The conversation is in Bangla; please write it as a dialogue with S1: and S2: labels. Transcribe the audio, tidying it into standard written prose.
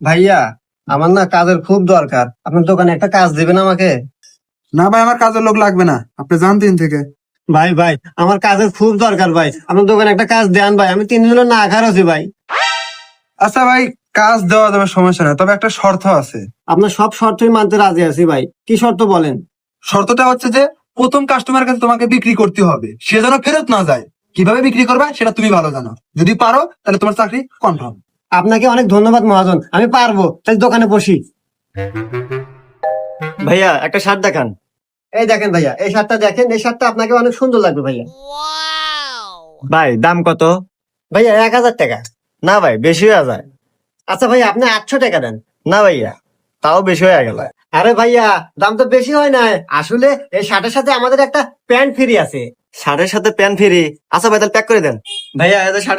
S1: ভাইয়া, আমার না কাজের খুব দরকার, আপনার দোকানে একটা কাজ দিবেন আমাকে?
S2: না ভাই, আমার কাজের লোক লাগবে না, আপনি যান 3 থেকে।
S1: ভাই ভাই, আমার কাজের খুব দরকার ভাই, আপনার দোকানে একটা কাজ দেন ভাই, আমি 3 দিন হলো না খাওয়া আছি ভাই।
S2: আচ্ছা ভাই, কাজ দেওয়া যাবে, সমস্যা নাই, তবে একটা শর্ত আছে।
S1: আপনার সব শর্তই মানতে রাজি আছি ভাই, কি শর্ত বলেন?
S2: শর্তটা হচ্ছে যে প্রথম কাস্টমার কাছে তোমাকে বিক্রি করতে হবে, সে যেন ফেরত না যায়। কিভাবে বিক্রি করবে সেটা তুমি ভালো জানো, যদি পারো তাহলে তোমার চাকরি কনফার্ম।
S1: আপনাকে অনেক ধন্যবাদ মহাজন, আমি পারবো, তাই দোকানে বসি।
S3: ভাইয়া একটা শার্ট দেখান।
S1: এই দেখেন ভাইয়া, এই শার্টটা দেখেন, এই শার্টটা আপনাকে অনেক সুন্দর লাগবে ভাইয়া।
S3: ভাই দাম কত?
S1: ভাইয়া 1000 টাকা।
S3: না ভাই, বেশি হয়ে যায়।
S1: আচ্ছা ভাইয়া, আপনি 800 টাকা দেন।
S3: না ভাইয়া, তাও বেশি হয়ে গেল।
S1: আরে ভাইয়া, দাম তো বেশি হয় না, আসলে এই শার্টের সাথে আমাদের একটা প্যান্ট ফ্রি আছে।
S3: শার্টের সাথে প্যান্ট ফ্রি? আচ্ছা ভাই, তাহলে প্যাক করে দেন।
S1: ভাইয়া,